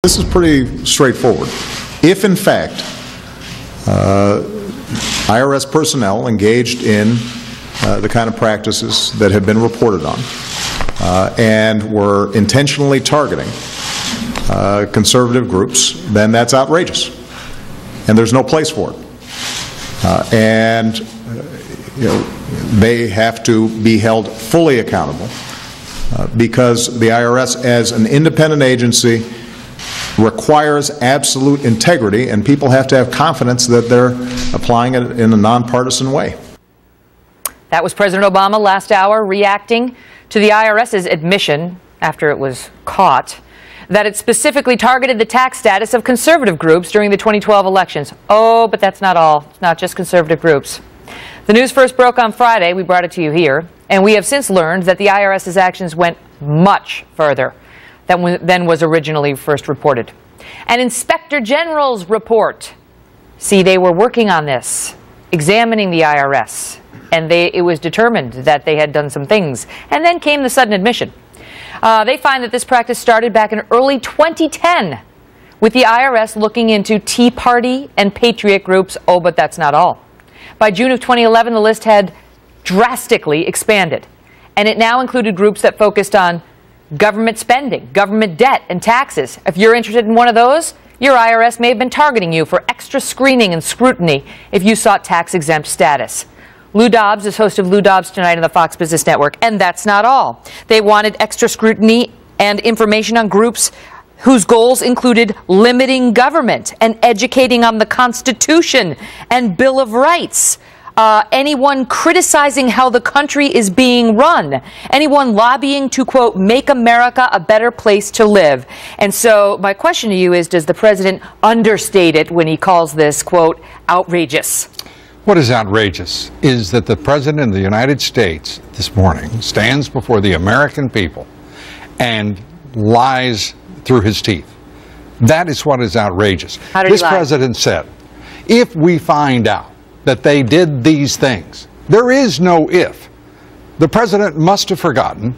This is pretty straightforward. If, in fact, IRS personnel engaged in the kind of practices that have been reported on and were intentionally targeting conservative groups, then that's outrageous, and there's no place for it. They have to be held fully accountable because the IRS, as an independent agency, requires absolute integrity, and people have to have confidence that they're applying it in a nonpartisan way. That was President Obama last hour reacting to the IRS's admission, after it was caught, that it specifically targeted the tax status of conservative groups during the 2012 elections. Oh, but that's not all. It's not just conservative groups. The news first broke on Friday. We brought it to you here. And we have since learned that the IRS's actions went much further than was originally first reported. An Inspector General's report. See, they were working on this, examining the IRS, and it was determined that they had done some things. And then came the sudden admission. They find that this practice started back in early 2010 with the IRS looking into Tea Party and Patriot groups. Oh, but that's not all. By June of 2011, the list had drastically expanded, and it now included groups that focused on government spending, government debt, and taxes. If you're interested in one of those, your IRS may have been targeting you for extra screening and scrutiny if you sought tax-exempt status. Lou Dobbs is host of Lou Dobbs Tonight on the Fox Business Network, and that's not all. They wanted extra scrutiny and information on groups whose goals included limiting government and educating on the Constitution and Bill of Rights. Anyone criticizing how the country is being run, anyone lobbying to, quote, make America a better place to live. And so my question to you is, does the president understate it when he calls this, quote, outrageous? What is outrageous is that the president of the United States this morning stands before the American people and lies through his teeth. That is what is outrageous. How did he lie? This president said, if we find out that they did these things. There is no if. The president must have forgotten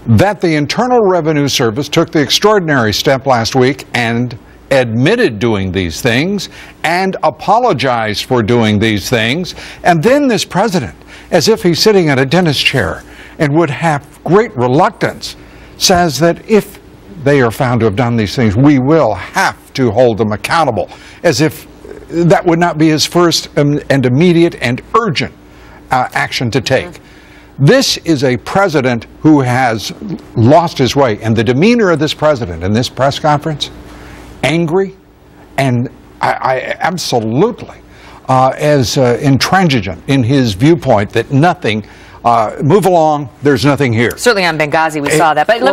that the Internal Revenue Service took the extraordinary step last week and admitted doing these things and apologized for doing these things. And then this president, as if he's sitting in a dentist chair and would have great reluctance, says that if they are found to have done these things, we will have to hold them accountable, as if that would not be his first and immediate and urgent action to take. This is a president who has lost his way, and the demeanor of this president in this press conference, angry and I absolutely as intransigent in his viewpoint that nothing, move along, there's nothing here. Certainly on Benghazi we saw that. But let me